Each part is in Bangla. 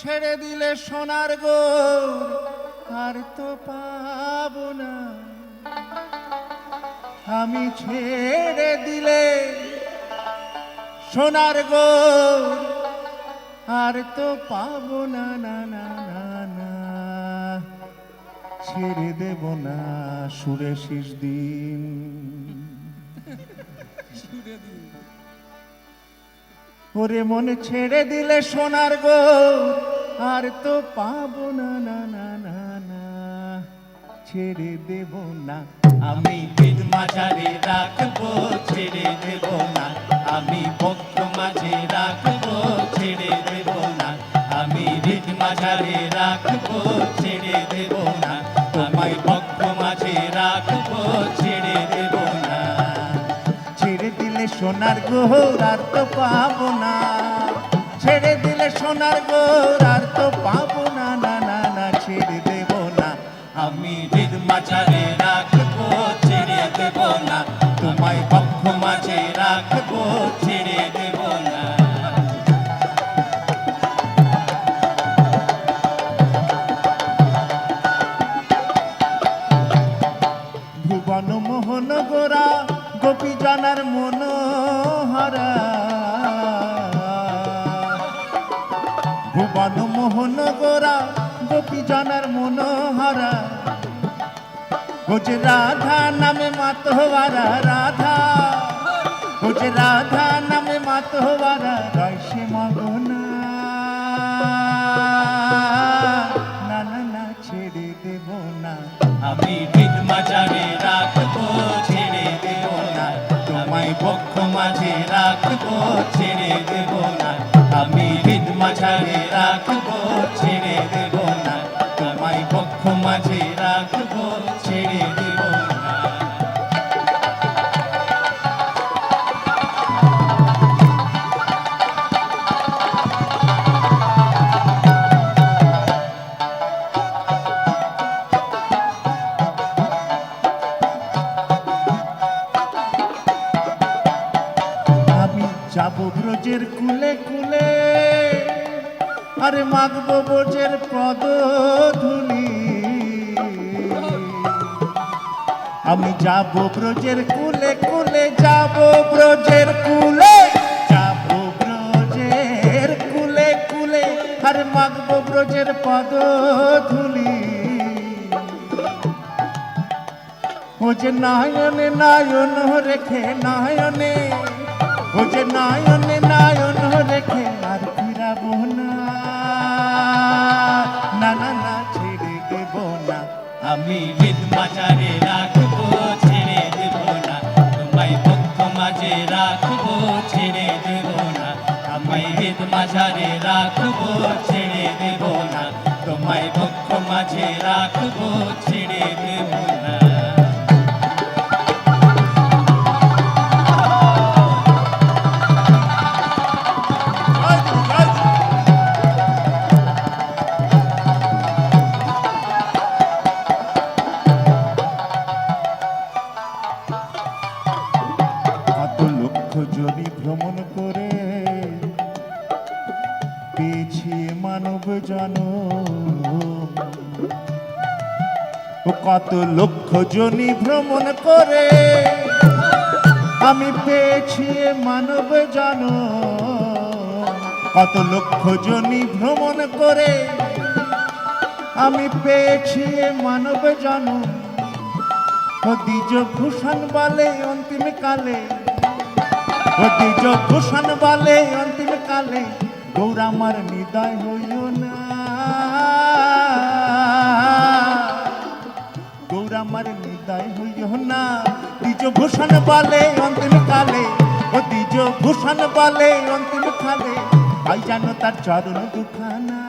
ছেড়ে দিলে সোনার গোর আর তো পাবো না, আমি ছেড়ে দিলে সোনার গোর আর তো পাবো না, না না না না, ছেড়ে দেব না সুরে শেষ দিন। ওরে মনে ছেড়ে দিলে সোনার গোর আর তো পাবো না, না না না না, ছেড়ে দেব না, আমি পীর মাঝারে রাখবো, ছেড়ে দেব না, আমি ভক্ত মাঝে রাখবো, ছেড়ে দেব না, আমি পীর মাঝারে রাখবো, ছেড়ে দেব না, আমি ভক্ত মাঝে রাখবো, ছেড়ে দেব না। ছেড়ে দিলে সোনার গোর আর তো পাবো না, ছেড়ে দিলে সোনার গোর আর তো পাবো না, না না না, ছেড়ে দেব না, আমি পীর মাঝারে রাখবো, ছেড়ে দেব না, তোমায় ভক্ত মাঝে রাখবো, ছেড়ে দেব না। ভুবন মোহন গোরা গোপী জানার মনোহরা, ভুবন মোহন গোরা গোপী জানার মনোহরা, যে রাধা নামে মাতোয়ারা, রাধা যে রাধা নামে মাতোয়ারা, রয় সে মগনা, না না না, ছেড়ে দেব না, আমি পীর মাঝারে রাখবো, ছেড়ে দেব না, তোমায় পক্ষ মাঝে রাখবো, ছেড়ে দেব না, আমি পীর মাঝারে রাখবো, ছেড়ে দেব না, তোমায় পক্ষ মাঝে রাখবো, ছেড়ে দেব না। যাব ব্রজের কুলে কুলে, আরে মাগবো ব্রজের পদধূলি, আমি যাব ব্রজের কুলে কুলে, যাব ব্রজের কুলে, যাব ব্রজের কুলে কুলে, আরে মাগবো ব্রজের পদধূলি, ও যে নয়নে নয়ন রেখে, নয়নে ও যে নয়নে নয়ন রেখে আর ফিরাবো না, না না না, ছেড়ে দেব না, আমি পীর মাঝারে রাখবো, ছেড়ে দেব না, তোমায় পক্ষ মাঝে রাখবো, ছেড়ে দেব না, আমায় পীর মাঝারে রাখবো, ছেড়ে দেব না, তোমায় পক্ষ মাঝে রাখবো, ছেড়ে দেব না। যদি ভ্রমণ করে পেয়েছি মানব জনম, কত লক্ষ জনি ভ্রমণ করে আমি পেয়েছি মানব জনম, কত লক্ষ জনি ভ্রমণ করে আমি পেয়েছি মানব জনম, দ্বিজ ভূষণ বলে অন্তিম কালে, দ্বিজ ভূষণ বলে অন্তিম কালে, গৌর আমার হৃদয় হইও না, গৌর আমার হৃদয় হইও না, দ্বিজ ভূষণ বলে অন্তিম কালে, ও দ্বিজ ভূষণ বলে অন্তিম কালে, ভাই জানো তার চরণ দুখানা,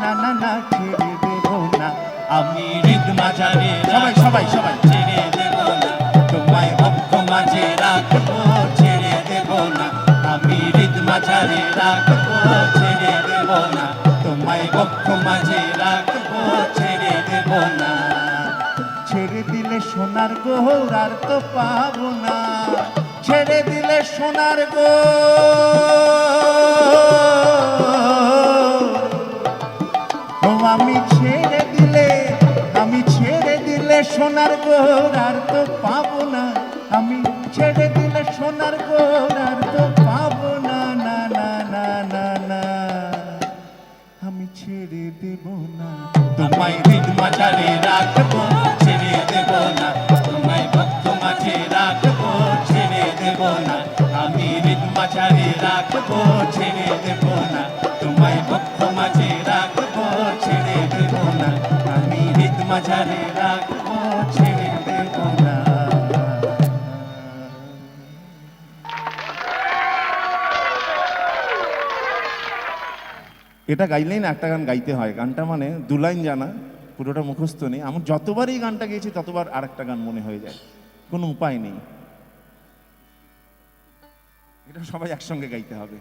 না না না, ছেড়ে দেব না, আমি হৃদ মাঝারে সবাই সবাই সবাই, ছেড়ে দেব না, তোমায় ভক্ত মাঝে রাখবো, ছেড়ে দেব না, আমি মাঝারে রাখবো ছেড়ে দেব না তোমায় বক্ষ মাঝে রাখবো ছেড়ে দেব না ছেড়ে দিলে সোনার গৌর আর তো পাবো না ছেড়ে দিলে সোনার গৌর ও আমি ছেড়ে দিলে সোনার গৌর আর তো পাবো না আমি ছেড়ে দিলে সোনার গৌর আর তো পাবো না না না না না না আমি ছেড়ে দেব না তোমায় হৃদ মাঝারে রাখবো ছেড়ে দেব না তোমায় বক্ষ মাঝে রাখবো ছেড়ে দেব না আমি হৃদ মাঝারে রাখবো ছেড়ে দেব না তোমায় বক্ষ মাঝে রাখবো ছেড়ে দেব না আমি হৃদ মাঝারে রাখবো ছেড়ে দেব না এটা গাইলেই না একটা গান গাইতে হয় গানটা মানে দু লাইন জানা পুরোটা মুখস্থ নেই আমি যতবার এই গানটা গেয়েছি ততবার আরেকটা গান মনে হয়ে যায় কোনো উপায় নেই এটা সবাই একসঙ্গে গাইতে হবে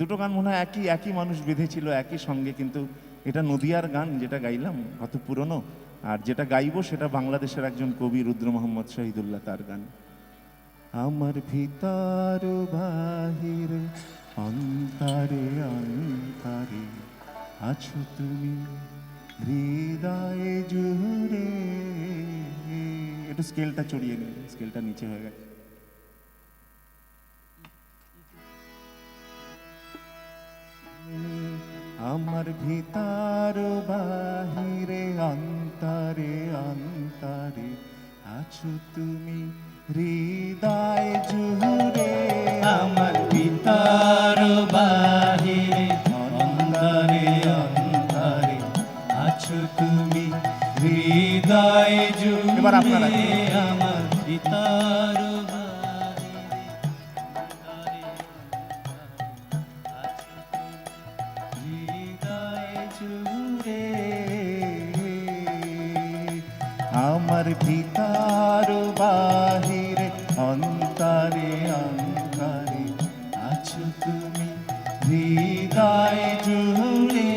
দুটো গান মনে হয় একই মানুষ বেঁধেছিল একই সঙ্গে কিন্তু এটা নদিয়ার গান যেটা গাইলাম কত পুরনো আর যেটা গাইবো সেটা বাংলাদেশের একজন কবি রুদ্র মোহাম্মদ শহীদুল্লাহ তার গান আমার ভিতর বাহিরে অন্তরে অন্তরে আছো তুমি হৃদয়ে জুড়ে একটু স্কেলটা চড়িয়ে নিন স্কেলটা নিচে হয়ে গেছে আমার ভিতর বাহিরে অন্তরে অন্তরে আছো তুমি হৃদয় জুড়ে আমার ভিতর বাহিরে অন্তরে অন্তরে আছো তুমি হৃদয় জুড়ে এবার আপনারা আমার ভিতর আমার ভিতর বাহিরে অন্তরে অন্তরে আছো তুমি হৃদয় জুড়ে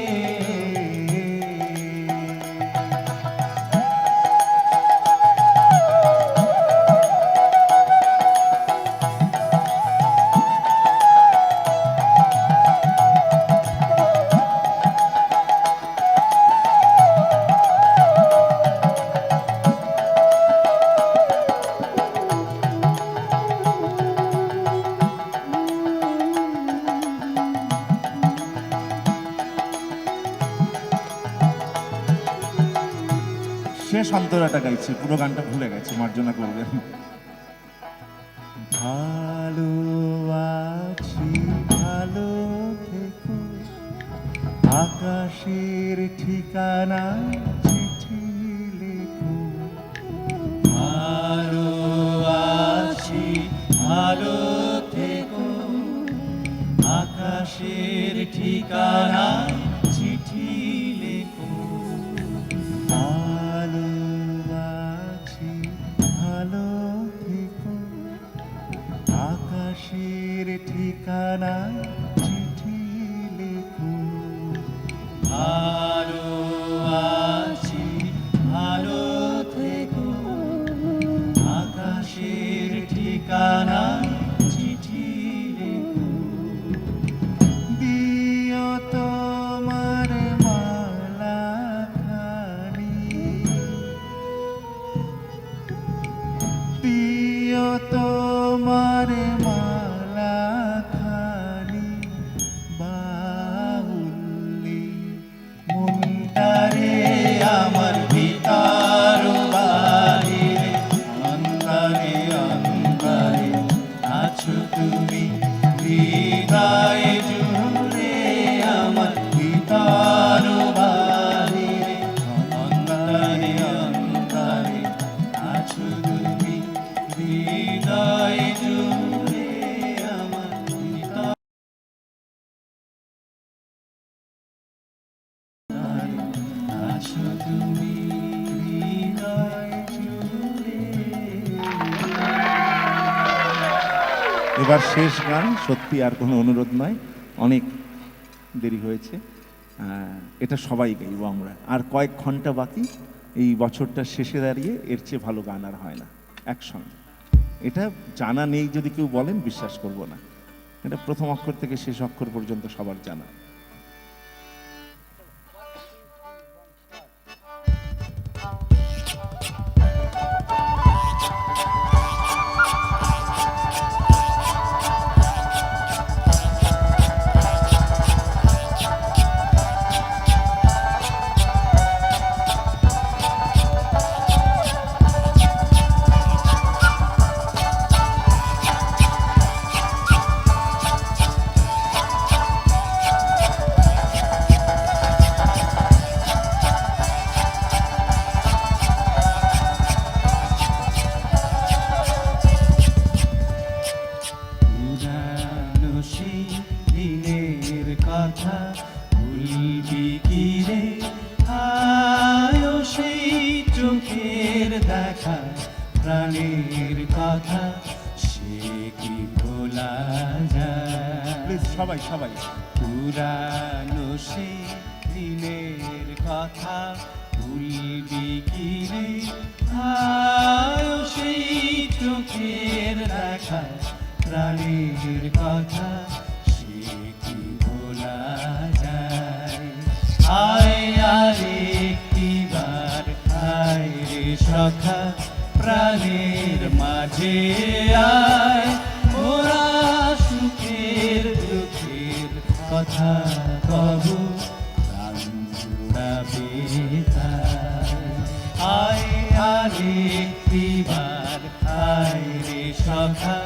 শেষ অন্তরাটা গাইছি পুরো গানটা ভুলে গেছে মার্জনা করবেন ভালো আছি ভালো থেকো আকাশের ঠিকানা চিঠি লেখো ভালো আছি ভালো থেকো আকাশের ঠিকানা চিঠি লেখো ভালো আছি ভালো থেকো আকাশের ঠিকানা চিঠি লেখো ভালো আছি ভালো থেকো আকাশের ঠিকানা চিঠি লেখো দিও তোমার মালা খানি দিও তোমার মালা খানি বাউলি মুন্ডারে আমার ভিতর বাহিরে অন্তরে অন্তরে আছো তুমি হৃদয় জুড়ে আমার ভিতর বাহিরে অন্তরে অন্তরে আছো তুমি হৃদয় জুড়ে আমার ভিতর আছো তুমি হৃদয় জুড়ে এবার শেষ গান সত্যি আর কোনো অনুরোধ নয় অনেক দেরি হয়েছে। এটা সবাই গাইব আমরা, আর কয়েক ঘন্টা বাকি। এই বছরটা শেষে দাঁড়িয়ে এর চেয়ে ভালো গান আর হয় না একসঙ্গে। এটা জানা নেই যদি কেউ বলেন, বিশ্বাস করব না। এটা প্রথম অক্ষর থেকে শেষ অক্ষর পর্যন্ত সবার জানা। পুরানো সেই দিনের কথা ভুলবি কি রে? আয়ো সেই চোখের দেখা প্রাণের কথা, সে কি ভোলা যায়? প্লিজ সবাই সবাই। পুরানো সেই দিনের কথা ভুলবি কি রে? আয়ো সেই চোখের দেখা প্রাণের কথা, সে কি ভোলা যায়? আয় আরে একটিবার আয় রে সখা, প্রাণের মাঝে আয়, মোরা সুখের দুঃখের কথা কব, প্রাণ জুড়াবে তাই। আয় আরে একটিবার আয় রে সখা,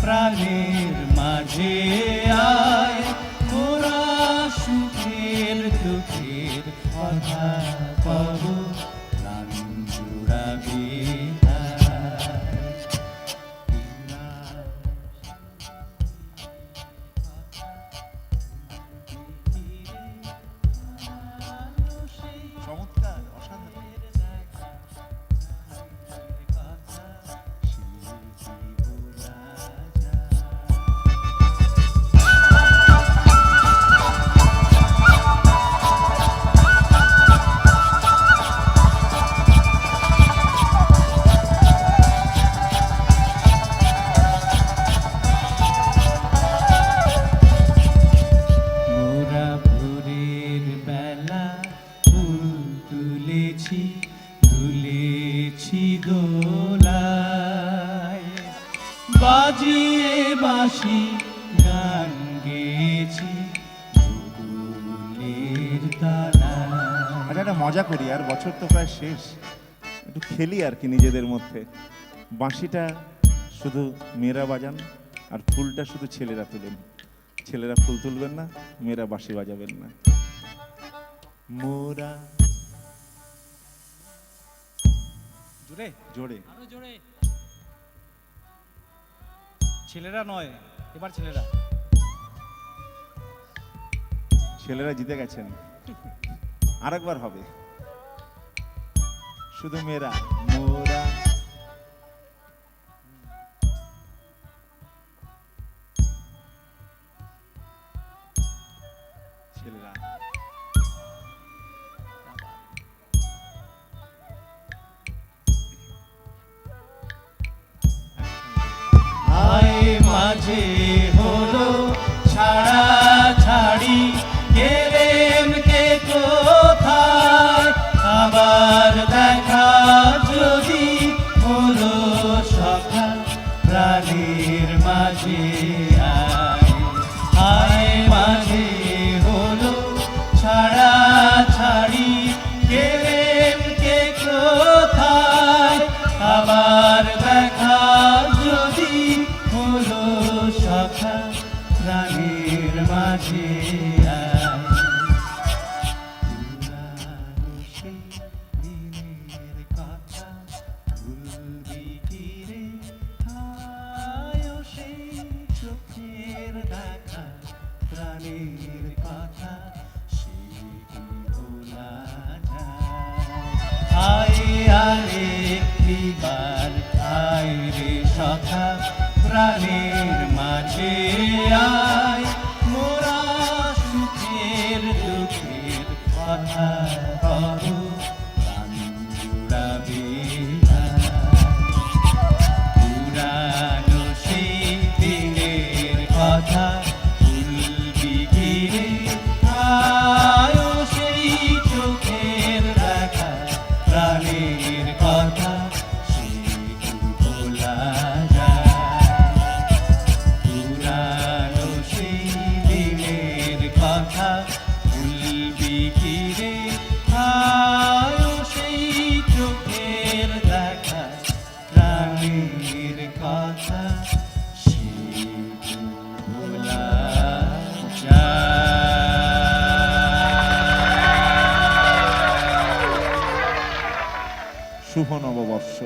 প্রাণের মাঝে আয়, মোরা সুখের দুঃখের কথা কব, প্রাণ জুড়াবে চমৎকার, অসাধারণ। মোরা ভোরের বেলা ফুল তুলেছি, তুলেছি দোলায়, বাজিয়ে বাঁশি গান গেয়েছি বকুলের তলায়। আচ্ছা, একটা মজা করি, আর বছর তো প্রায় শেষ, একটু খেলি আর কি নিজেদের মধ্যে। বাঁশিটা শুধু মেয়েরা বাজান, আর ফুলটা শুধু ছেলেরা তুলেন। ছেলেরা ফুল তুলবেন না, মেয়েরা বাঁশি বাজাবেন না। মোরা জোরে জোরে। আরো জোরে। ছেলেরা নয়, এবার ছেলেরা। ছেলেরা জিতে গেছেন, আরেকবার হবে। শুধু মেয়েরা। মোরা ছেলেরা। আয় মাঝে হলো ছাড়া ছাড়ি, গেলেম কে কোথায়, আবার দেখা যদি হলো সখা, প্রাণের মাঝে আয়। আয় মাঝে হলো ছাড়া ছাড়ি, গেলেম কে কোথায়, আবার দেখা যদি হলো সখা, প্রাণের মাঝে আয়। পুরানো সেই দিনের কথা ভুলবি কি রে? আয়ো সেই চোখের দেখা প্রাণের কথা, সে কি ভোলা যায়? আয় আরে একটিবার আয় রে সখা, প্রাণের মাঝে আয়, মোরা কথা ভুলবি কি রে আয়ো সেই চোখের দেখা প্রাণের কথা সে কি ভোলা যায় পুরানো সেই দিনের কথা ভুলবি কি রে আয়ো সেই চোখের দেখা প্রাণের কথা সে কি ভোলা যায়। শুভ নববর্ষ।